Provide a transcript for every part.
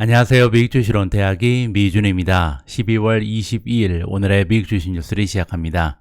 안녕하세요. 미국 주식론 대학이 미준입니다. 12월 22일 오늘의 미국 주식 뉴스를 시작합니다.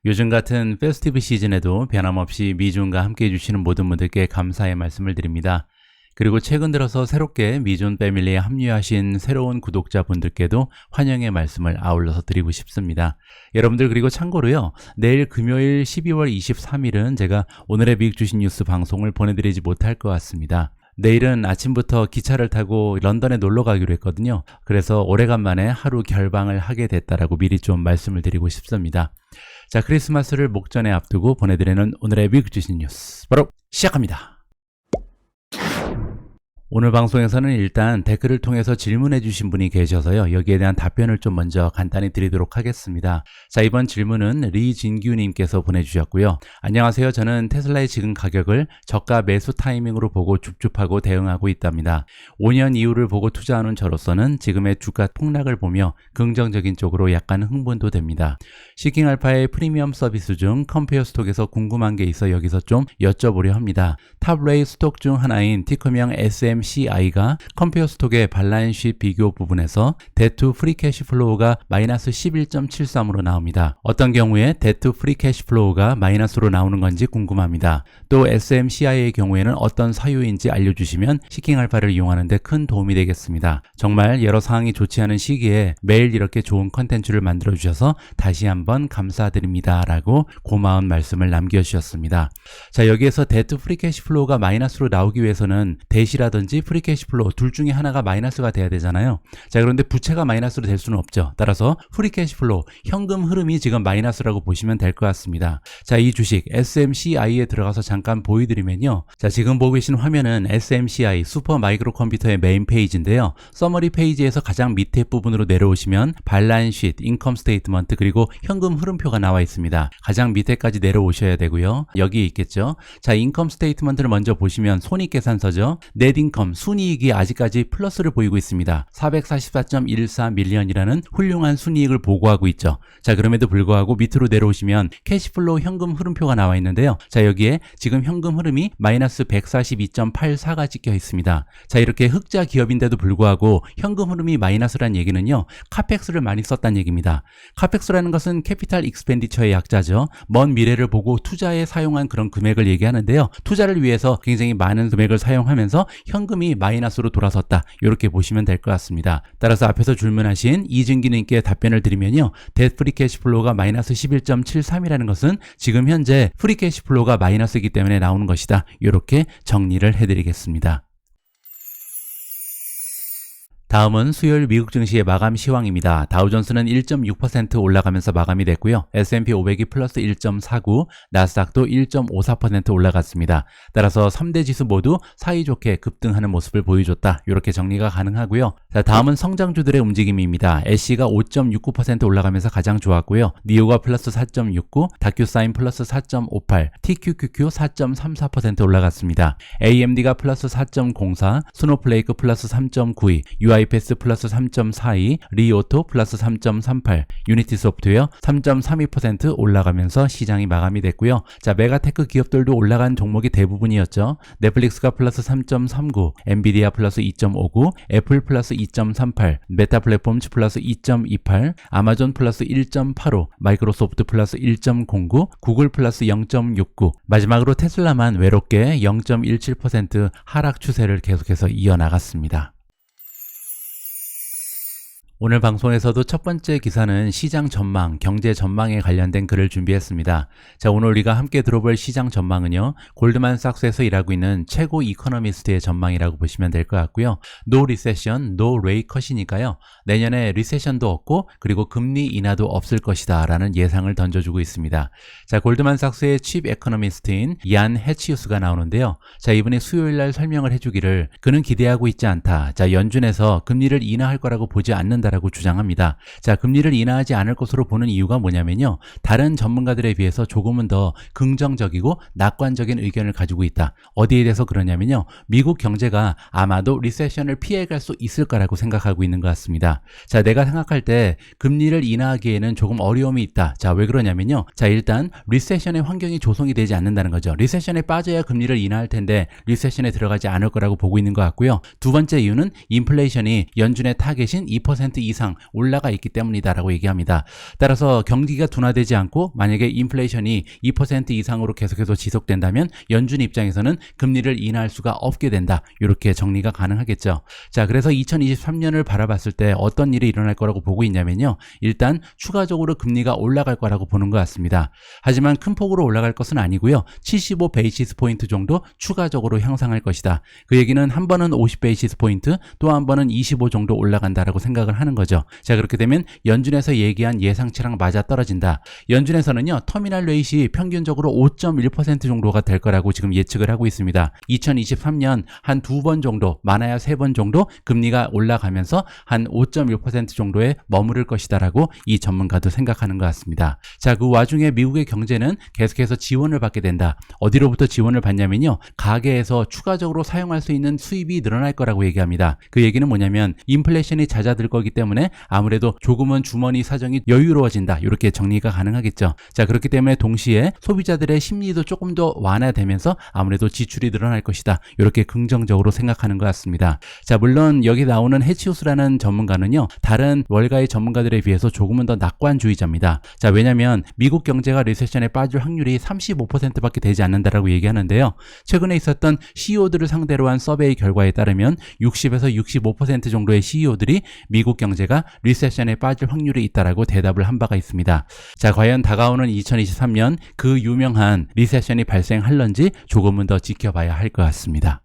요즘 같은 페스티브 시즌에도 변함없이 미준과 함께 해주시는 모든 분들께 감사의 말씀을 드립니다. 그리고 최근 들어서 새롭게 미준 패밀리에 합류하신 새로운 구독자분들께도 환영의 말씀을 아울러서 드리고 싶습니다. 여러분들 그리고 참고로요. 내일 금요일 12월 23일은 제가 오늘의 미국 주식 뉴스 방송을 보내드리지 못할 것 같습니다. 내일은 아침부터 기차를 타고 런던에 놀러 가기로 했거든요. 그래서 오래간만에 하루 결방을 하게 됐다라고 미리 좀 말씀을 드리고 싶습니다. 자, 크리스마스를 목전에 앞두고 보내드리는 오늘의 미국 주식 뉴스 바로 시작합니다. 오늘 방송에서는 일단 댓글을 통해서 질문해 주신 분이 계셔서요. 여기에 대한 답변을 좀 먼저 간단히 드리도록 하겠습니다. 자, 이번 질문은 리진규님께서 보내주셨고요. 안녕하세요. 저는 테슬라의 지금 가격을 저가 매수 타이밍으로 보고 줍줍하고 대응하고 있답니다. 5년 이후를 보고 투자하는 저로서는 지금의 주가 폭락을 보며 긍정적인 쪽으로 약간 흥분도 됩니다. 시킹알파의 프리미엄 서비스 중 컴페어 스톡에서 궁금한 게 있어 여기서 좀 여쭤보려 합니다. 탑레이 스톡 중 하나인 티커명 SMCI가 컴페어 스톡의 발란시 비교 부분에서 데투 프리 캐시 플로우가 마이너스 11.73으로 나옵니다. 어떤 경우에 데투 프리 캐시 플로우가 마이너스로 나오는 건지 궁금합니다. 또 SMCI의 경우에는 어떤 사유인지 알려주시면 시킹알파를 이용하는 데 큰 도움이 되겠습니다. 정말 여러 상황이 좋지 않은 시기에 매일 이렇게 좋은 컨텐츠를 만들어 주셔서 다시 한번 감사드립니다 라고 고마운 말씀을 남겨주셨습니다. 자, 여기에서 데투 프리 캐시 플로우가 마이너스로 나오기 위해서는 대시라든지 프리 캐시 플로우 둘 중에 하나가 마이너스가 돼야 되잖아요. 자, 그런데 부채가 마이너스로 될 수는 없죠. 따라서 프리 캐시 플로우, 현금 흐름이 지금 마이너스라고 보시면 될 것 같습니다. 자, 이 주식 SMCI에 들어가서 잠깐 보여드리면요. 자, 지금 보고 계신 화면은 SMCI 슈퍼 마이크로 컴퓨터의 메인 페이지인데요. 서머리 페이지에서 가장 밑에 부분으로 내려오시면 발란시트, 인컴 스테이트먼트 그리고 현금 흐름표가 나와 있습니다. 가장 밑에까지 내려오셔야 되고요. 여기 있겠죠. 자, 인컴 스테이트먼트를 먼저 보시면 손익계산서죠. 넷인컴, 순이익이 아직까지 플러스를 보이고 있습니다. 444.14 밀리언이라는 훌륭한 순이익을 보고하고 있죠. 자, 그럼에도 불구하고 밑으로 내려오시면 캐시플로우 현금 흐름표가 나와 있는데요. 자, 여기에 지금 현금 흐름이 마이너스 142.84가 찍혀 있습니다. 자, 이렇게 흑자 기업인데도 불구하고 현금 흐름이 마이너스란 얘기는요. 카펙스를 많이 썼다는 얘기입니다. 카펙스라는 것은 캐피탈 익스펜디처의 약자죠. 먼 미래를 보고 투자에 사용한 그런 금액을 얘기하는데요. 투자를 위해서 굉장히 많은 금액을 사용하면서 현금이 마이너스로 돌아섰다. 이렇게 보시면 될 것 같습니다. 따라서 앞에서 질문하신 이진기님께 답변을 드리면요. 데트 프리 캐시 플로우가 마이너스 11.73이라는 것은 지금 현재 프리 캐시 플로우가 마이너스이기 때문에 나오는 것이다. 이렇게 정리를 해드리겠습니다. 다음은 수요일 미국 증시의 마감 시황입니다. 다우존스는 1.6% 올라가면서 마감이 됐고요. S&P 500이 플러스 1.49, 나스닥도 1.54% 올라갔습니다. 따라서 3대 지수 모두 사이좋게 급등하는 모습을 보여줬다. 이렇게 정리가 가능하고요. 자, 다음은 성장주들의 움직임입니다. SC가 5.69% 올라가면서 가장 좋았고요. 니오가 플러스 4.69, 다큐사인 플러스 4.58, TQQQ 4.34% 올라갔습니다. AMD가 플러스 4.04, 스노플레이크 플러스 3.92, UiPath 플러스 3.42, 리오토 플러스 3.38, 유니티 소프트웨어 3.32% 올라가면서 시장이 마감이 됐고요. 자, 메가테크 기업들도 올라간 종목이 대부분이었죠. 넷플릭스가 플러스 3.39, 엔비디아 플러스 2.59, 애플 플러스 2.38, 메타 플랫폼즈 플러스 2.28, 아마존 플러스 1.85, 마이크로소프트 플러스 1.09, 구글 플러스 0.69, 마지막으로 테슬라만 외롭게 0.17% 하락 추세를 계속해서 이어나갔습니다. 오늘 방송에서도 첫 번째 기사는 시장 전망, 경제 전망에 관련된 글을 준비했습니다. 자, 오늘 우리가 함께 들어볼 시장 전망은요. 골드만삭스에서 일하고 있는 최고 이코노미스트의 전망이라고 보시면 될 것 같고요. No recession, no rate cut이니까요. 내년에 리세션도 없고 그리고 금리 인하도 없을 것이다 라는 예상을 던져주고 있습니다. 자, 골드만삭스의 칩 에코노미스트인 얀 해치우스가 나오는데요. 자, 이분이 수요일날 설명을 해주기를 그는 기대하고 있지 않다. 자, 연준에서 금리를 인하할 거라고 보지 않는다 된다라고 주장합니다. 자, 금리를 인하하지 않을 것으로 보는 이유가 뭐냐면요. 다른 전문가들에 비해서 조금은 더 긍정적이고 낙관적인 의견을 가지고 있다. 어디에 대해서 그러냐면요. 미국 경제가 아마도 리세션을 피해갈 수 있을 거라고 생각하고 있는 것 같습니다. 자, 내가 생각할 때 금리를 인하하기에는 조금 어려움이 있다. 자, 왜 그러냐면요. 자, 일단 리세션의 환경이 조성이 되지 않는다는 거죠. 리세션에 빠져야 금리를 인하할 텐데 리세션에 들어가지 않을 거라고 보고 있는 것 같고요. 두 번째 이유는 인플레이션이 연준의 타겟인 2% 이상 올라가 있기 때문이다라고 얘기합니다. 따라서 경기가 둔화되지 않고 만약에 인플레이션이 2% 이상으로 계속해서 지속된다면 연준 입장에서는 금리를 인하할 수가 없게 된다. 이렇게 정리가 가능하겠죠. 자, 그래서 2023년을 바라봤을 때 어떤 일이 일어날 거라고 보고 있냐면요. 일단 추가적으로 금리가 올라갈 거라고 보는 것 같습니다. 하지만 큰 폭으로 올라갈 것은 아니고요. 75 베이시스 포인트 정도 추가적으로 향상할 것이다. 그 얘기는 한 번은 50 베이시스 포인트, 또 한 번은 25 정도 올라간다라고 생각을 하는 거죠. 자, 그렇게 되면 연준에서 얘기한 예상치랑 맞아 떨어진다. 연준에서는요, 터미널 레이트이 평균적으로 5.1% 정도가 될 거라고 지금 예측을 하고 있습니다. 2023년 한 두 번 정도, 많아야 세 번 정도 금리가 올라가면서 한 5.1% 정도에 머무를 것이다라고 이 전문가도 생각하는 것 같습니다. 자, 그 와중에 미국의 경제는 계속해서 지원을 받게 된다. 어디로부터 지원을 받냐면요. 가계에서 추가적으로 사용할 수 있는 수입이 늘어날 거라고 얘기합니다. 그 얘기는 뭐냐면 인플레이션이 잦아들 거기 때문에 아무래도 조금은 주머니 사정이 여유로워진다. 이렇게 정리가 가능하겠죠. 자, 그렇기 때문에 동시에 소비자들의 심리도 조금 더 완화되면서 아무래도 지출이 늘어날 것이다. 이렇게 긍정적으로 생각하는 것 같습니다. 자, 물론 여기 나오는 해치우스라는 전문가는요. 다른 월가의 전문가들에 비해서 조금은 더 낙관주의자입니다. 자, 왜냐하면 미국 경제가 리세션에 빠질 확률이 35%밖에 되지 않는다라고 얘기하는데요. 최근에 있었던 CEO들을 상대로 한 서베이 결과에 따르면 60에서 65% 정도의 CEO들이 미국 경제가 리세션에 빠질 확률이 있다라고 대답을 한 바가 있습니다. 자, 과연 다가오는 2023년 그 유명한 리세션이 발생할런지 조금은 더 지켜봐야 할 것 같습니다.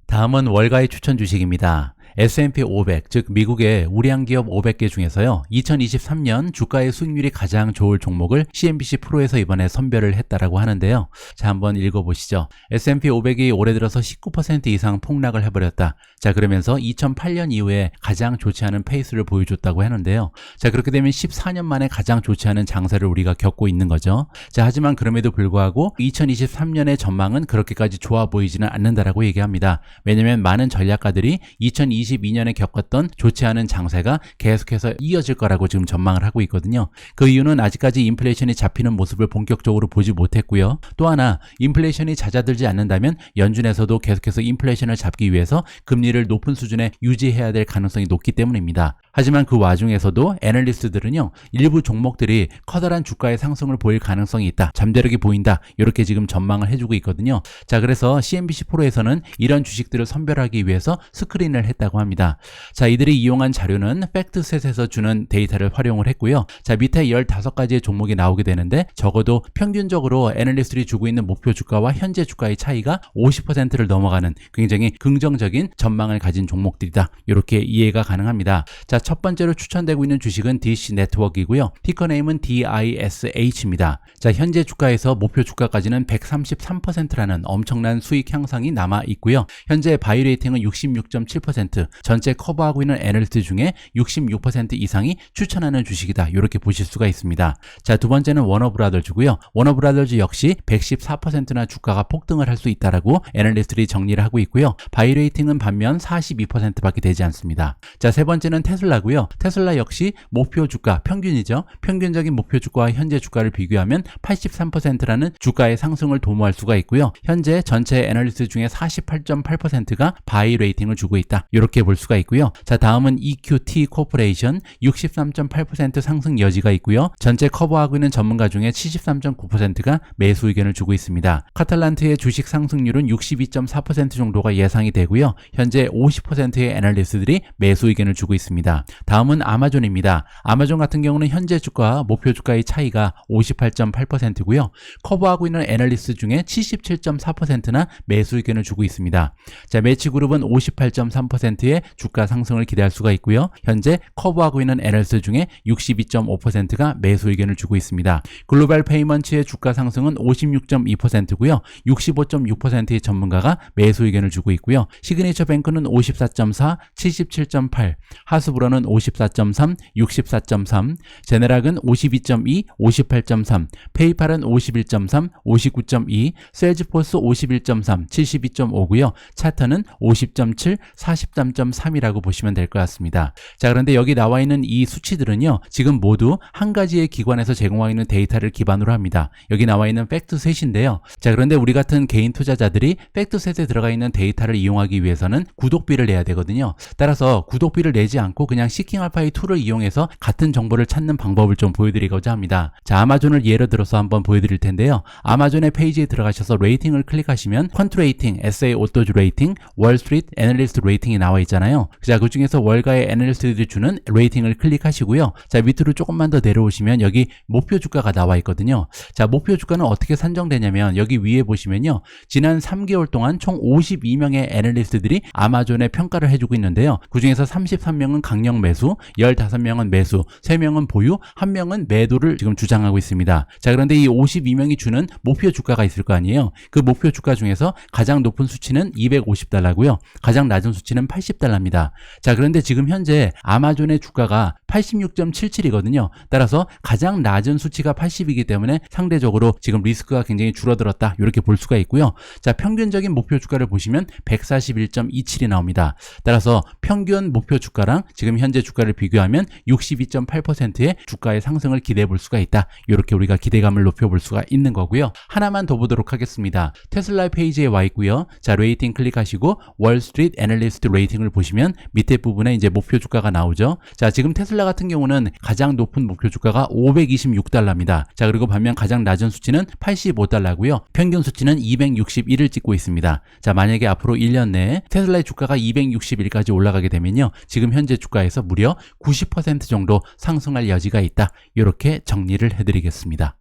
다음은 월가의 추천 주식입니다. S&P 500, 즉 미국의 우량 기업 500개 중에서요. 2023년 주가의 수익률이 가장 좋을 종목을 CNBC 프로에서 이번에 선별을 했다라고 하는데요. 자, 한번 읽어보시죠. S&P 500이 올해 들어서 19% 이상 폭락을 해버렸다. 자, 그러면서 2008년 이후에 가장 좋지 않은 페이스를 보여줬다고 하는데요. 자, 그렇게 되면 14년 만에 가장 좋지 않은 장세를 우리가 겪고 있는 거죠. 자, 하지만 그럼에도 불구하고 2023년의 전망은 그렇게까지 좋아 보이지는 않는다라고 얘기합니다. 왜냐하면 많은 전략가들이 2022년에 겪었던 좋지 않은 장세가 계속해서 이어질 거라고 지금 전망을 하고 있거든요. 그 이유는 아직까지 인플레이션이 잡히는 모습을 본격적으로 보지 못했고요. 또 하나, 인플레이션이 잦아들지 않는다면 연준에서도 계속해서 인플레이션을 잡기 위해서 금리를 높은 수준에 유지해야 될 가능성이 높기 때문입니다. 하지만 그 와중에서도 애널리스트들은요, 일부 종목들이 커다란 주가의 상승을 보일 가능성이 있다, 잠재력이 보인다, 이렇게 지금 전망을 해주고 있거든요. 자, 그래서 CNBC 프로에서는 이런 주식들을 선별하기 위해서 스크린을 했다고 합니다. 자, 이들이 이용한 자료는 팩트셋에서 주는 데이터를 활용을 했고요. 자, 밑에 15가지의 종목이 나오게 되는데 적어도 평균적으로 애널리스트들이 주고 있는 목표 주가와 현재 주가의 차이가 50%를 넘어가는 굉장히 긍정적인 전망을 가진 종목들이다, 이렇게 이해가 가능합니다. 자, 첫 번째로 추천되고 있는 주식은 DC 네트워크이고요. 티커네임은 DISH입니다. 자, 현재 주가에서 목표 주가까지는 133%라는 엄청난 수익 향상이 남아 있고요. 현재 바이 레이팅은 66.7%, 전체 커버하고 있는 애널리스트 중에 66% 이상이 추천하는 주식이다, 이렇게 보실 수가 있습니다. 자, 두 번째는 워너브라더즈고요. 워너브라더즈 역시 114%나 주가가 폭등을 할 수 있다라고 애널리스트들이 정리를 하고 있고요. 바이 레이팅은 반면 42%밖에 되지 않습니다. 자, 세 번째는 테슬라고요. 테슬라 역시 목표 주가, 평균이죠. 평균적인 목표 주가와 현재 주가를 비교하면 83%라는 주가의 상승을 도모할 수가 있고요. 현재 전체 애널리스트 중에 48.8%가 바이 레이팅을 주고 있다, 이렇게 볼 수가 있고요. 자, 다음은 EQT 코퍼레이션 63.8% 상승 여지가 있고요. 전체 커버하고 있는 전문가 중에 73.9%가 매수 의견을 주고 있습니다. 카탈란트의 주식 상승률은 62.4% 정도가 예상이 되고요. 현재 50%의 애널리스트들이 매수 의견을 주고 있습니다. 있습니다. 다음은 아마존입니다. 아마존 같은 경우는 현재 주가와 목표 주가의 차이가 58.8%고요. 커버하고 있는 애널리스트 중에 77.4%나 매수 의견을 주고 있습니다. 자, 매치 그룹은 58.3%의 주가 상승을 기대할 수가 있고요. 현재 커버하고 있는 애널리스트 중에 62.5%가 매수 의견을 주고 있습니다. 글로벌 페이먼츠의 주가 상승은 56.2%고요. 65.6%의 전문가가 매수 의견을 주고 있고요. 시그니처 뱅크는 54.4, 77.8, 하스브런은 54.3, 64.3, 제네락은 52.2, 58.3, 페이팔은 51.3, 59.2, 셀즈포스 51.3, 72.5고요. 차트는 50.7, 43.3이라고 보시면 될 것 같습니다. 자, 그런데 여기 나와 있는 이 수치들은요, 지금 모두 한 가지의 기관에서 제공하고 있는 데이터를 기반으로 합니다. 여기 나와 있는 팩트셋인데요. 자, 그런데 우리 같은 개인 투자자들이 팩트셋에 들어가 있는 데이터를 이용하기 위해서는 구독비를 내야 되거든요. 따라서 구독비를 내지 않고 그냥 시킹알파의 툴을 이용해서 같은 정보를 찾는 방법을 좀 보여드리고자 합니다. 자, 아마존을 예로 들어서 한번 보여드릴 텐데요. 아마존의 페이지에 들어가셔서 레이팅을 클릭하시면 퀀트 레이팅, SA 오토즈 레이팅, 월스트리트 애널리스트 레이팅이 나와 있잖아요. 자, 그 중에서 월가의 애널리스트들이 주는 레이팅을 클릭하시고요. 자, 밑으로 조금만 더 내려오시면 여기 목표 주가가 나와 있거든요. 자, 목표 주가는 어떻게 산정되냐면 여기 위에 보시면요. 지난 3개월 동안 총 52명의 애널리스트들이 아마존의 평가를 해주고 있는데요. 그 중에서 33명은 강력 매수, 15명은 매수, 3명은 보유, 1명은 매도를 지금 주장하고 있습니다. 자, 그런데 이 52명이 주는 목표 주가가 있을 거 아니에요. 그 목표 주가 중에서 가장 높은 수치는 $250고요. 가장 낮은 수치는 $80입니다. 자, 그런데 지금 현재 아마존의 주가가 86.77이거든요. 따라서 가장 낮은 수치가 80이기 때문에 상대적으로 지금 리스크가 굉장히 줄어들었다. 이렇게 볼 수가 있고요. 자, 평균적인 목표 주가를 보시면 141.27이 나옵니다. 따라서 평균 목표 주가랑 지금 현재 주가를 비교하면 62.8%의 주가의 상승을 기대해 볼 수가 있다. 이렇게 우리가 기대감을 높여볼 수가 있는 거고요. 하나만 더 보도록 하겠습니다. 테슬라 페이지에 와 있고요. 자, 레이팅 클릭하시고 월스트리트 애널리스트 레이팅을 보시면 밑에 부분에 이제 목표 주가가 나오죠. 자, 지금 테슬라 같은 경우는 가장 높은 목표 주가가 $526입니다. 자, 그리고 반면 가장 낮은 수치는 $85고요. 평균 수치는 261을 찍고 있습니다. 자, 만약에 앞으로 1년 내에 테슬라의 주가가 261까지 올라가게 되면요. 지금 현재 주가에서 무려 90% 정도 상승할 여지가 있다. 이렇게 정리를 해드리겠습니다.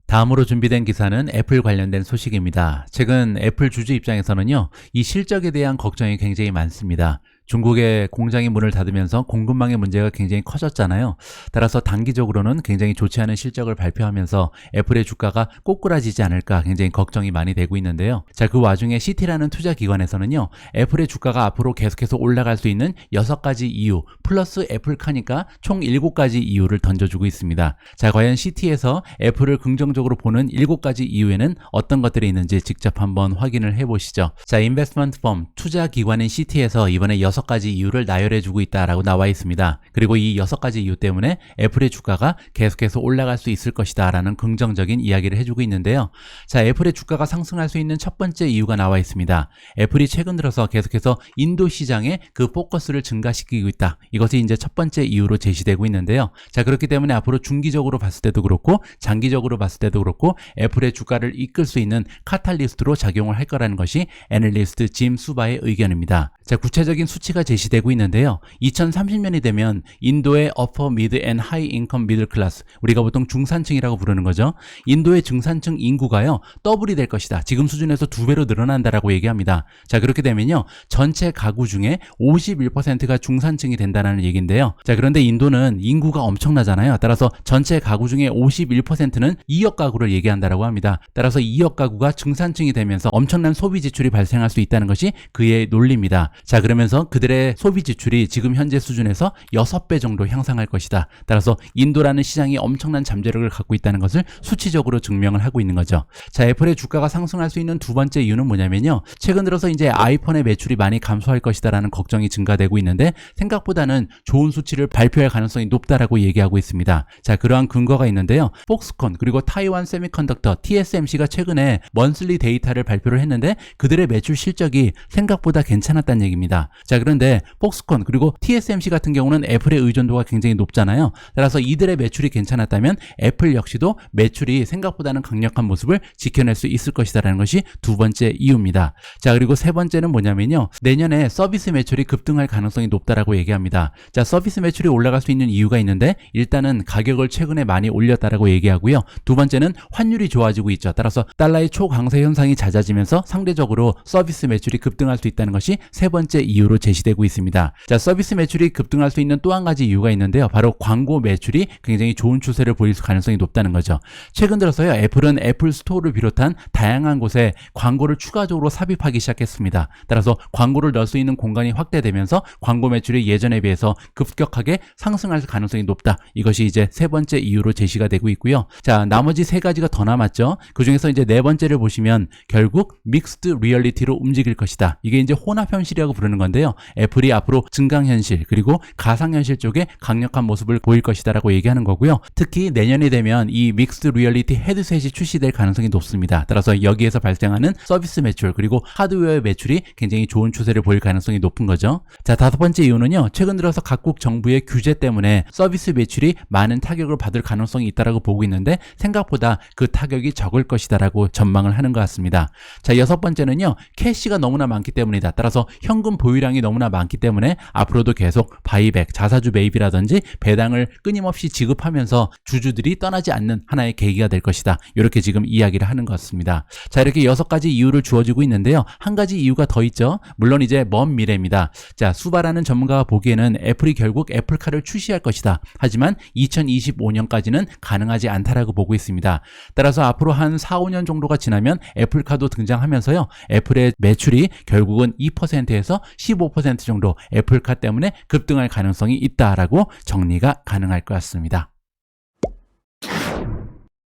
다음으로 준비된 기사는 애플 관련된 소식입니다. 최근 애플 주주 입장에서는요, 이 실적에 대한 걱정이 굉장히 많습니다. 중국의 공장이 문을 닫으면서 공급망의 문제가 굉장히 커졌잖아요. 따라서 단기적으로는 굉장히 좋지 않은 실적을 발표하면서 애플의 주가가 꼬꾸라지지 않을까 굉장히 걱정이 많이 되고 있는데요. 자, 그 와중에 시티라는 투자 기관에서는요, 애플의 주가가 앞으로 계속해서 올라갈 수 있는 6가지 이유 플러스 애플카니까 총 7가지 이유를 던져주고 있습니다. 자, 과연 시티에서 애플을 긍정적으로 보는 7가지 이유에는 어떤 것들이 있는지 직접 한번 확인을 해보시죠. 자, 인베스트먼트 펌 투자 기관인 시티에서 이번에 6가지 이유를 나열해주고 있다라고 나와 있습니다. 그리고 이 6가지 이유 때문에 애플의 주가가 계속해서 올라갈 수 있을 것이다 라는 긍정적인 이야기를 해주고 있는데요. 자, 애플의 주가가 상승할 수 있는 첫 번째 이유가 나와 있습니다. 애플이 최근 들어서 계속해서 인도 시장에 그 포커스를 증가시키고 있다. 이것이 이제 첫 번째 이유로 제시되고 있는데요. 자, 그렇기 때문에 앞으로 중기적으로 봤을 때도 그렇고 장기적으로 봤을 때도 그렇고 애플의 주가를 이끌 수 있는 카탈리스트로 작용을 할 거라는 것이 애널리스트 짐 수바의 의견입니다. 자, 구체적인 수치가 제시되고 있는데요. 2030년이 되면 인도의 upper mid and high income middle class, 우리가 보통 중산층이라고 부르는 거죠. 인도의 중산층 인구가요, 더블이 될 것이다. 지금 수준에서 2배로 늘어난다라고 얘기합니다. 자, 그렇게 되면요, 전체 가구 중에 51%가 중산층이 된다는 얘기인데요. 자, 그런데 인도는 인구가 엄청나잖아요. 따라서 전체 가구 중에 51%는 2억 가구를 얘기한다라고 합니다. 따라서 2억 가구가 중산층이 되면서 엄청난 소비 지출이 발생할 수 있다는 것이 그의 논리입니다. 자, 그러면서 그들의 소비 지출이 지금 현재 수준에서 6배 정도 향상할 것이다. 따라서 인도라는 시장이 엄청난 잠재력을 갖고 있다는 것을 수치적으로 증명을 하고 있는 거죠. 자, 애플의 주가가 상승할 수 있는 두 번째 이유는 뭐냐면요, 최근 들어서 이제 아이폰의 매출이 많이 감소할 것이다라는 걱정이 증가되고 있는데 생각보다는 좋은 수치를 발표할 가능성이 높다라고 얘기하고 있습니다. 자, 그러한 근거가 있는데요. 폭스콘 그리고 타이완 세미컨덕터 TSMC가 최근에 먼슬리 데이터를 발표를 했는데 그들의 매출 실적이 생각보다 괜찮았다는 얘기입니다. 자, 그런데 폭스콘 그리고 TSMC 같은 경우는 애플의 의존도가 굉장히 높잖아요. 따라서 이들의 매출이 괜찮았다면 애플 역시도 매출이 생각보다는 강력한 모습을 지켜낼 수 있을 것이다라는 것이 두 번째 이유입니다. 자, 그리고 세 번째는 뭐냐면요. 내년에 서비스 매출이 급등할 가능성이 높다라고 얘기합니다. 자, 서비스 매출이 올라갈 수 있는 이유가 있는데 일단은 가격을 최근에 많이 올렸다라고 얘기하고요. 두 번째는 환율이 좋아지고 있죠. 따라서 달러의 초강세 현상이 잦아지면서 상대적으로 서비스 매출이 급등할 수 있다는 것이 세 번째 이유로 제시되고 있습니다. 자, 서비스 매출이 급등할 수 있는 또 한 가지 이유가 있는데요. 바로 광고 매출이 굉장히 좋은 추세를 보일 가능성이 높다는 거죠. 최근 들어서요. 애플은 애플 스토어를 비롯한 다양한 곳에 광고를 추가적으로 삽입하기 시작했습니다. 따라서 광고를 넣을 수 있는 공간이 확대되면서 광고 매출이 예전에 비해서 급격하게 상승할 가능성이 높다. 이것이 이제 세 번째 이유로 제시가 되고 있고요. 자, 나머지 세 가지가 더 남았죠. 그 중에서 이제 네 번째를 보시면 결국 믹스드 리얼리티로 움직일 것이다. 이게 이제 혼합 현실이라고 부르는 건데요. 애플이 앞으로 증강 현실 그리고 가상 현실 쪽에 강력한 모습을 보일 것이다라고 얘기하는 거고요. 특히 내년이 되면 이 믹스드 리얼리티 헤드셋이 출시될 가능성이 높습니다. 따라서 여기에서 발생하는 서비스 매출 그리고 하드웨어 매출이 굉장히 좋은 추세를 보일 가능성이 높은 거죠. 자, 다섯 번째 이유는요. 최근 들어서 각국 정부의 규제 때문에 서비스 매출이 많은 타격을 받을 가능성이 있다라고 보고 있는데 생각보다 그 타격이 적을 것이다라고 전망을 하는 것 같습니다. 자, 여섯 번째는요. 캐시가 너무나 많기 때문이다. 따라서 현금 보유량이 너무나 많기 때문에 앞으로도 계속 바이백, 자사주 매입이라든지 배당을 끊임없이 지급하면서 주주들이 떠나지 않는 하나의 계기가 될 것이다. 이렇게 지금 이야기를 하는 것 같습니다. 자, 이렇게 6가지 이유를 주어지고 있는데요. 한 가지 이유가 더 있죠. 물론 이제 먼 미래입니다. 자, 수바라는 전문가가 보기에는 애플이 결국 애플카를 출시할 것이다. 하지만 2025년까지는 가능하지 않다라고 보고 있습니다. 따라서 앞으로 한 4, 5년 정도가 지나면 애플카도 등장하면서요. 애플의 매출이 결국은 2%에서 15% 정도 애플카 때문에 급등할 가능성이 있다라고 정리가 가능할 것 같습니다.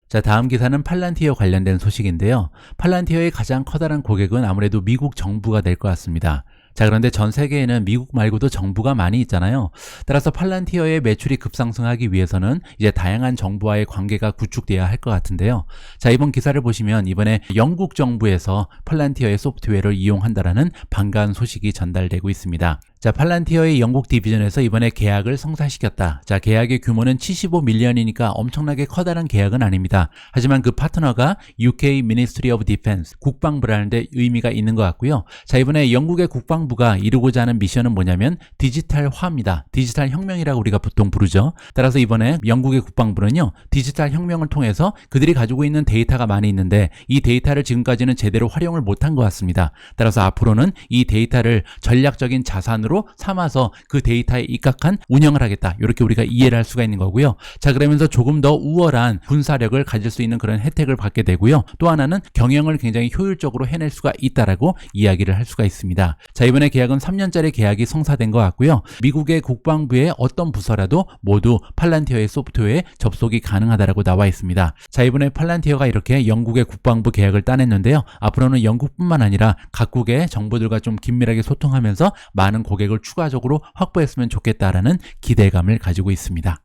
자, 다음 기사는 팔란티어 관련된 소식인데요. 팔란티어의 가장 커다란 고객은 아무래도 미국 정부가 될 것 같습니다. 자, 그런데 전 세계에는 미국 말고도 정부가 많이 있잖아요. 따라서 팔란티어의 매출이 급상승하기 위해서는 이제 다양한 정부와의 관계가 구축돼야 할 것 같은데요. 자, 이번 기사를 보시면 이번에 영국 정부에서 팔란티어의 소프트웨어를 이용한다라는 반가운 소식이 전달되고 있습니다. 자, 팔란티어의 영국 디비전에서 이번에 계약을 성사시켰다. 자, 계약의 규모는 75밀리언이니까 엄청나게 커다란 계약은 아닙니다. 하지만 그 파트너가 UK Ministry of Defense, 국방부라는 데 의미가 있는 것 같고요. 자, 이번에 영국의 국방부가 이루고자 하는 미션은 뭐냐면 디지털화입니다. 디지털 혁명이라고 우리가 보통 부르죠. 따라서 이번에 영국의 국방부는요, 디지털 혁명을 통해서 그들이 가지고 있는 데이터가 많이 있는데 이 데이터를 지금까지는 제대로 활용을 못한 것 같습니다. 따라서 앞으로는 이 데이터를 전략적인 자산으로 삼아서 그 데이터에 입각한 운영을 하겠다. 이렇게 우리가 이해를 할 수가 있는 거고요. 자, 그러면서 조금 더 우월한 군사력을 가질 수 있는 그런 혜택을 받게 되고요. 또 하나는 경영을 굉장히 효율적으로 해낼 수가 있다라고 이야기를 할 수가 있습니다. 자, 이번에 계약은 3년짜리 계약이 성사된 것 같고요. 미국의 국방부의 어떤 부서라도 모두 팔란티어의 소프트웨어에 접속이 가능하다라고 나와 있습니다. 자, 이번에 팔란티어가 이렇게 영국의 국방부 계약을 따냈는데요. 앞으로는 영국뿐만 아니라 각국의 정부들과 좀 긴밀하게 소통하면서 많은 고객을 추가적으로 확보했으면 좋겠다라는 기대감을 가지고 있습니다.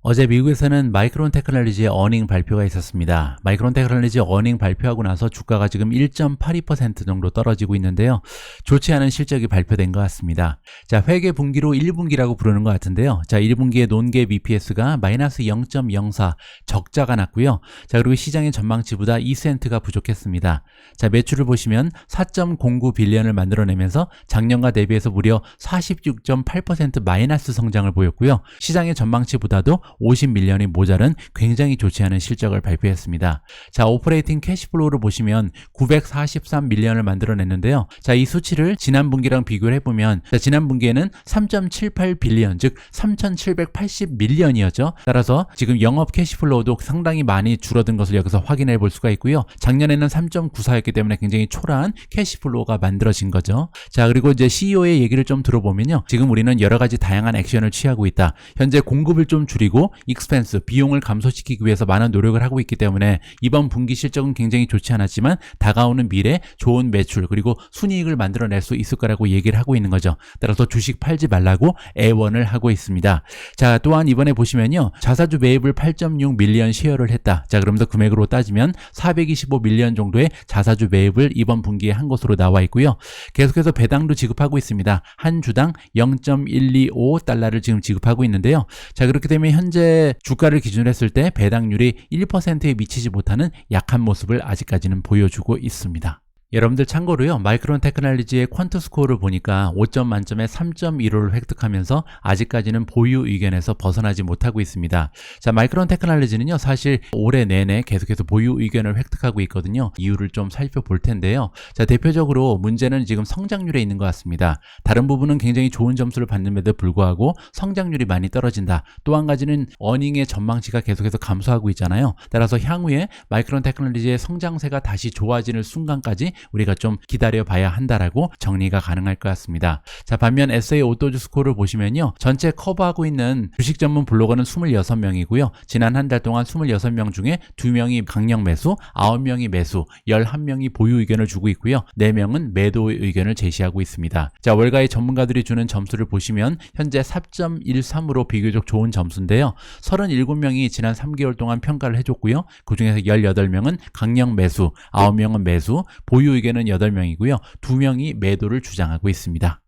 어제 미국에서는 마이크론 테크놀로지의 어닝 발표가 있었습니다. 마이크론 테크놀로지 어닝 발표하고 나서 주가가 지금 1.82% 정도 떨어지고 있는데요. 좋지 않은 실적이 발표된 것 같습니다. 자, 회계 분기로 1분기라고 부르는 것 같은데요. 자, 1분기의 논GAAP EPS가 마이너스 0.04 적자가 났고요. 자, 그리고 시장의 전망치보다 2센트가 부족했습니다. 자, 매출을 보시면 4.09 빌리언을 만들어내면서 작년과 대비해서 무려 46.8% 마이너스 성장을 보였고요. 시장의 전망치보다도 50밀리언이 모자른 굉장히 좋지 않은 실적을 발표했습니다. 자, 오퍼레이팅 캐시플로우를 보시면 943밀리언을 만들어냈는데요. 자, 이 수치를 지난 분기랑 비교를 해보면 지난 분기에는 3.78 빌리언, 즉 3,780밀리언이었죠. 따라서 지금 영업 캐시플로우도 상당히 많이 줄어든 것을 여기서 확인해 볼 수가 있고요. 작년에는 3.94였기 때문에 굉장히 초라한 캐시플로우가 만들어진 거죠. 자, 그리고 이제 CEO의 얘기를 좀 들어보면요. 지금 우리는 여러 가지 다양한 액션을 취하고 있다. 현재 공급을 좀 줄이고 그리고 익스펜스, 비용을 감소시키기 위해서 많은 노력을 하고 있기 때문에 이번 분기 실적은 굉장히 좋지 않았지만 다가오는 미래 좋은 매출 그리고 순이익을 만들어낼 수 있을 거라고 얘기를 하고 있는 거죠. 따라서 주식 팔지 말라고 애원을 하고 있습니다. 자, 또한 이번에 보시면요, 자사주 매입을 8.6 밀리언 쉐어를 했다. 자, 그럼 더 금액으로 따지면 425 밀리언 정도의 자사주 매입을 이번 분기에 한 것으로 나와 있고요. 계속해서 배당도 지급하고 있습니다. 한 주당 0.125달러를 지금 지급하고 있는데요. 자, 그렇게 되면 현재 주가를 기준으로 했을 때 배당률이 1%에 미치지 못하는 약한 모습을 아직까지는 보여주고 있습니다. 여러분들 참고로요, 마이크론 테크놀로지의 퀀트 스코어를 보니까 5점 만점에 3.15를 획득하면서 아직까지는 보유 의견에서 벗어나지 못하고 있습니다. 자, 마이크론 테크놀로지는요, 사실 올해 내내 계속해서 보유 의견을 획득하고 있거든요. 이유를 좀 살펴볼 텐데요. 자, 대표적으로 문제는 지금 성장률에 있는 것 같습니다. 다른 부분은 굉장히 좋은 점수를 받는데도 불구하고 성장률이 많이 떨어진다. 또 한 가지는 어닝의 전망치가 계속해서 감소하고 있잖아요. 따라서 향후에 마이크론 테크놀로지의 성장세가 다시 좋아지는 순간까지 우리가 좀 기다려 봐야 한다라고 정리가 가능할 것 같습니다. 자, 반면 SA 오토주 스코어를 보시면요, 전체 커버하고 있는 주식 전문 블로거는 26명이고요. 지난 한 달 동안 26명 중에 2명이 강력 매수, 9명이 매수, 11명이 보유 의견을 주고 있고요. 4명은 매도의 의견을 제시하고 있습니다. 자, 월가의 전문가들이 주는 점수를 보시면 현재 4.13으로 비교적 좋은 점수인데요. 37명이 지난 3개월 동안 평가를 해줬고요. 그 중에서 18명은 강력 매수, 9명은 매수, 보유 의견은 8명이고요. 2명이 매도를 주장하고 있습니다.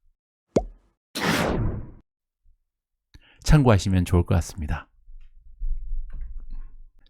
참고하시면 좋을 것 같습니다.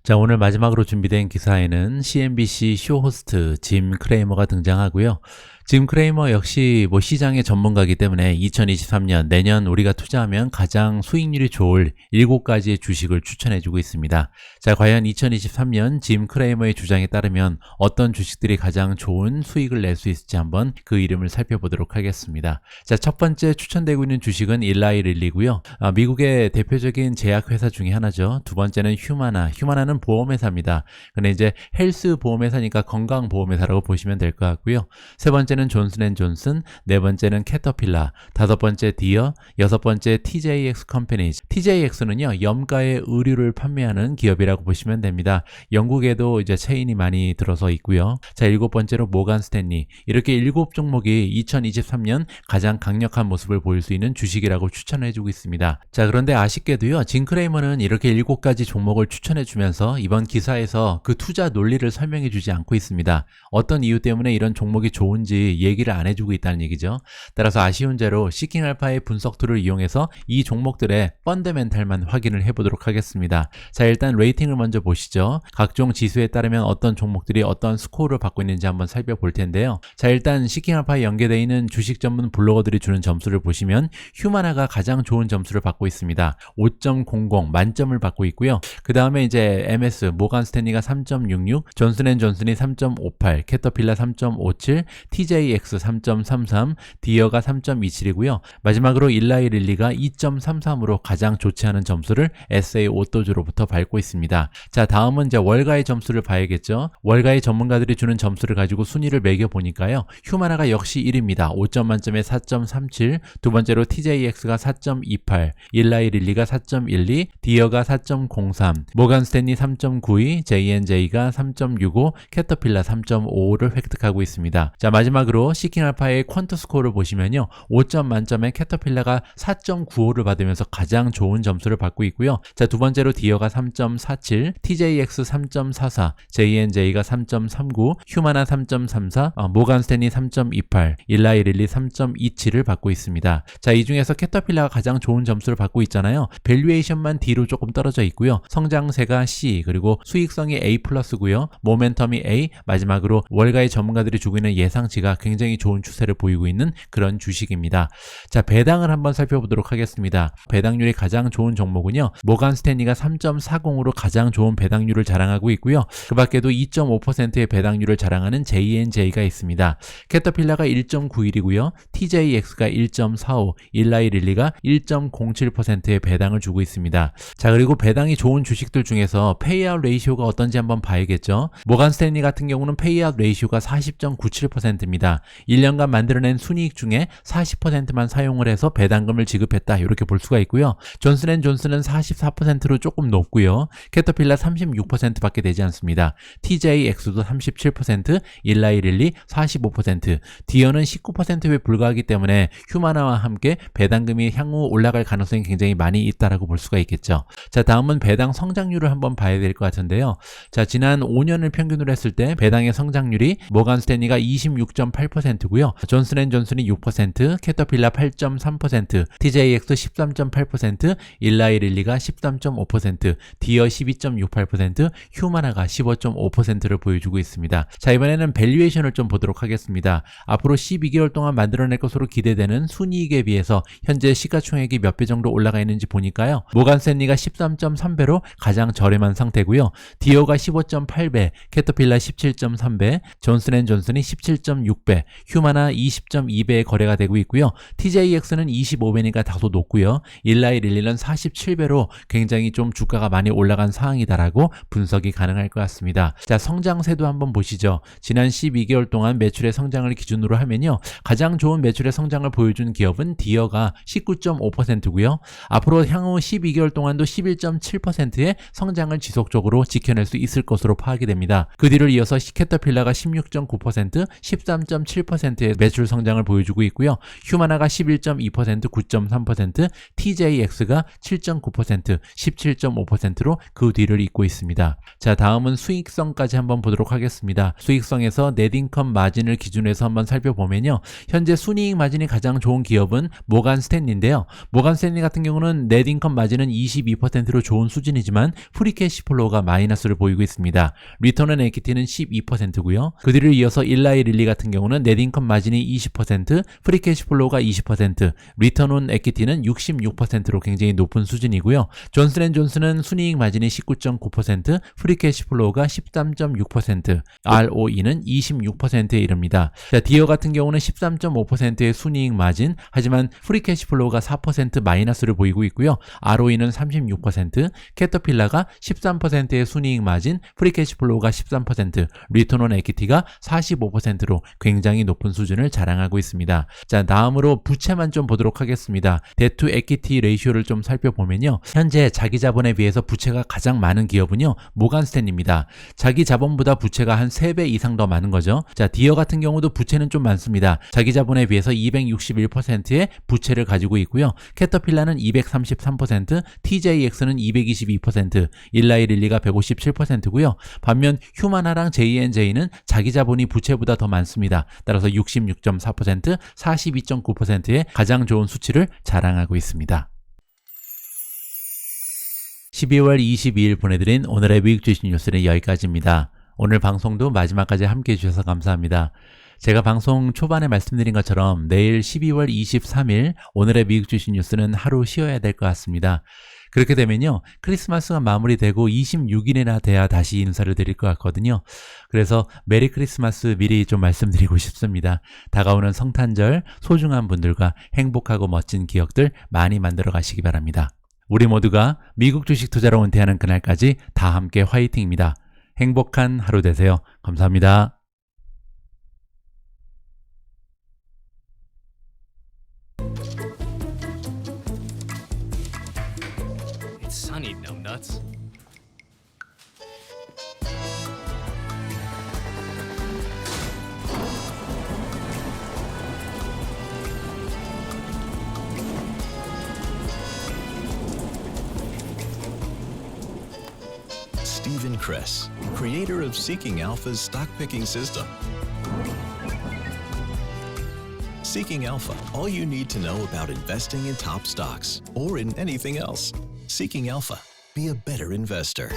자, 오늘 마지막으로 준비된 기사에는 CNBC 쇼호스트 짐 크레이머가 등장하고요. 짐 크레이머 역시 시장의 전문가이기 때문에 2023년 내년 우리가 투자하면 가장 수익률이 좋을 7가지의 주식을 추천해주고 있습니다. 자, 과연 2023년 짐 크레이머의 주장에 따르면 어떤 주식들이 가장 좋은 수익을 낼 수 있을지 한번 그 이름을 살펴보도록 하겠습니다. 자, 첫 번째 추천되고 있는 주식은 일라이 릴리고요. 미국의 대표적인 제약회사 중에 하나죠. 두 번째는 휴마나는 보험회사입니다. 근데 이제 헬스 보험회사니까 건강보험회사라고 보시면 될 것 같고요. 세 번째는 존슨앤존슨, 네 번째는 캐터필라, 다섯 번째 디어, 여섯 번째 TJX 컴퍼니즈. TJX는요, 염가의 의류를 판매하는 기업이라고 보시면 됩니다. 영국에도 이제 체인이 많이 들어서 있고요. 자, 일곱 번째로 모간 스탠리. 이렇게 7종목이 2023년 가장 강력한 모습을 보일 수 있는 주식이라고 추천해주고 있습니다. 자, 그런데 아쉽게도요, 짐 크레이머는 이렇게 7가지 종목을 추천해주면서 이번 기사에서 그 투자 논리를 설명해주지 않고 있습니다. 어떤 이유 때문에 이런 종목이 좋은지 얘기를 안 해주고 있다는 얘기죠. 따라서 아쉬운 대로 시킹알파의 분석 툴을 이용해서 이 종목들의 펀더멘탈만 확인을 해보도록 하겠습니다. 자, 일단 레이팅을 먼저 보시죠. 각종 지수에 따르면 어떤 종목들이 어떤 스코어를 받고 있는지 한번 살펴볼 텐데요. 자, 일단 시킹알파에 연계되어 있는 주식 전문 블로거들이 주는 점수를 보시면 휴마나가 가장 좋은 점수를 받고 있습니다. 5.00 만점을 받고 있고요. 그 다음에 이제 MS 모간 스탠리가 3.66, 존슨앤존슨이 3.58, 캐터필라 3.57, TJX 3.33, 디어가 3.27이고요. 마지막으로 일라이 릴리가 2.33으로 가장 좋지 않은 점수를 SA 오토주로부터 밟고 있습니다. 자, 다음은 이제 월가의 점수를 봐야겠죠. 월가의 전문가들이 주는 점수를 가지고 순위를 매겨 보니까요, 휴마나가 역시 1위입니다. 5점 만점에 4.37, 두 번째로 TJX가 4.28, 일라이 릴리가 4.12, 디어가 4.03, 모간 스탠리 3.92, J&J가 3.65, 캐터필라 3.55를 획득하고 있습니다. 자, 마지막으로 시킹알파의 퀀트 스코어를 보시면요, 5점 만점에 캐터필라가 4.95를 받으면서 가장 좋은 점수를 받고 있고요. 자, 두 번째로 디어가 3.47, TJX 3.44, J&J가 3.39, 휴마나 3.34, 모간 스탠리 3.28, 일라이 릴리 3.27을 받고 있습니다. 자, 이 중에서 캐터필라가 가장 좋은 점수를 받고 있잖아요. 밸류에이션만 D로 조금 떨어져 있고요. 성장세가 C, 그리고 수익성이 A+고요. 모멘텀이 A, 마지막으로 월가의 전문가들이 주고 있는 예상치가 굉장히 좋은 추세를 보이고 있는 그런 주식입니다. 자, 배당을 한번 살펴보도록 하겠습니다. 배당률이 가장 좋은 종목은요, 모간 스탠리가 3.40으로 가장 좋은 배당률을 자랑하고 있고요. 그 밖에도 2.5%의 배당률을 자랑하는 J&J가 있습니다. 캐터필라가 1.91이고요. TJX가 1.45, 일라이 릴리가 1.07%의 배당을 주고 있습니다. 자, 그리고 배당이 좋은 주식들 중에서 페이아웃 레이시오가 어떤지 한번 봐야겠죠. 모간 스탠리 같은 경우는 페이아웃 레이시오가 40.97%입니다. 있습니다. 1년간 만들어낸 순이익 중에 40%만 사용을 해서 배당금을 지급했다, 이렇게 볼 수가 있고요. 존슨앤존슨은 44%로 조금 높고요. 캐터필라 36%밖에 되지 않습니다. TJX도 37%, 일라이릴리 45%, 디어는 19%에 불과하기 때문에 휴마나와 함께 배당금이 향후 올라갈 가능성이 굉장히 많이 있다라고 볼 수가 있겠죠. 자, 다음은 배당 성장률을 한번 봐야 될 것 같은데요. 자, 지난 5년을 평균으로 했을 때 배당의 성장률이 모간 스탠리가 26.8%고요. 존슨앤존슨이 6%, 캐터필라 8.3%, TJX 13.8%, 일라이릴리가 13.5%, 디어 12.68%, 휴마나가 15.5%를 보여주고 있습니다. 자, 이번에는 밸류에이션을 좀 보도록 하겠습니다. 앞으로 12개월 동안 만들어낼 것으로 기대되는 순이익에 비해서 현재 시가총액이 몇 배 정도 올라가 있는지 보니까요. 모간 스탠리가 13.3배로 가장 저렴한 상태고요. 디어가 15.8배, 캐터필라 17.3배, 존슨앤존슨이 17.6배, 휴마나 20.2배에 거래가 되고 있고요. TJX는 25배니까 다소 높고요. 일라이릴리는 47배로 굉장히 좀 주가가 많이 올라간 상황이다라고 분석이 가능할 것 같습니다. 자, 성장세도 한번 보시죠. 지난 12개월 동안 매출의 성장을 기준으로 하면요. 가장 좋은 매출의 성장을 보여준 기업은 디어가 19.5%고요. 앞으로 향후 12개월 동안도 11.7%의 성장을 지속적으로 지켜낼 수 있을 것으로 파악이 됩니다. 그 뒤를 이어서 캐터필라가 16.9%, 13.7%의 매출 성장을 보여주고 있고요. 휴마나가 11.2%, 9.3%, TJX가 7.9%, 17.5%로 그 뒤를 잇고 있습니다. 자, 다음은 수익성까지 한번 보도록 하겠습니다. 수익성에서 넷인컴 마진을 기준으로 해서 한번 살펴보면요. 현재 순이익 마진이 가장 좋은 기업은 모간 스탠리인데요. 모간 스탠리 같은 경우는 넷인컴 마진은 22%로 좋은 수준이지만 프리캐시플로우가 마이너스를 보이고 있습니다. 리턴 온 에퀴티는 12%고요. 그 뒤를 이어서 일라이릴리 같은 경우는 넷인컴 마진이 20%, 프리캐시플로우가 20%, 리턴 온 에퀴티는 66%로 굉장히 높은 수준이고요. 존슨앤존슨은 순이익 마진이 19.9%, 프리캐시플로우가 13.6%, ROE는 26%에 이릅니다. 자, 디어 같은 경우는 13.5%의 순이익 마진, 하지만 프리캐시플로우가 4% 마이너스를 보이고 있고요. ROE는 36%, 캐터필라가 13%의 순이익 마진, 프리캐시플로우가 13%, 리턴 온 에퀴티가 45%로 굉장히 높은 수준을 자랑하고 있습니다. 자, 다음으로 부채만 좀 보도록 하겠습니다. 데투 에퀴티 레이쇼를 좀 살펴보면요. 현재 자기 자본에 비해서 부채가 가장 많은 기업은요. 모간 스탠리입니다. 자기 자본보다 부채가 한 3배 이상 더 많은 거죠. 자, 디어 같은 경우도 부채는 좀 많습니다. 자기 자본에 비해서 261%의 부채를 가지고 있고요. 캐터필라는 233%, TJX는 222%, 일라이릴리가 157%고요. 반면 휴마나랑 J&J는 자기 자본이 부채보다 더 많습니다. 따라서 66.4%, 42.9%의 가장 좋은 수치를 자랑하고 있습니다. 12월 22일 보내드린 오늘의 미국 주식 뉴스는 여기까지입니다. 오늘 방송도 마지막까지 함께해 주셔서 감사합니다. 제가 방송 초반에 말씀드린 것처럼 내일 12월 23일 오늘의 미국 주식 뉴스는 하루 쉬어야 될 것 같습니다. 그렇게 되면요. 크리스마스가 마무리되고 26일이나 돼야 다시 인사를 드릴 것 같거든요. 그래서 메리 크리스마스 미리 좀 말씀드리고 싶습니다. 다가오는 성탄절 소중한 분들과 행복하고 멋진 기억들 많이 만들어 가시기 바랍니다. 우리 모두가 미국 주식 투자로 은퇴하는 그날까지 다 함께 화이팅입니다. 행복한 하루 되세요. 감사합니다. It's sunny, numbnuts. Stephen Kress, creator of Seeking Alpha's stock picking system. Seeking Alpha, all you need to know about investing in top stocks or in anything else. Seeking Alpha, be a better investor.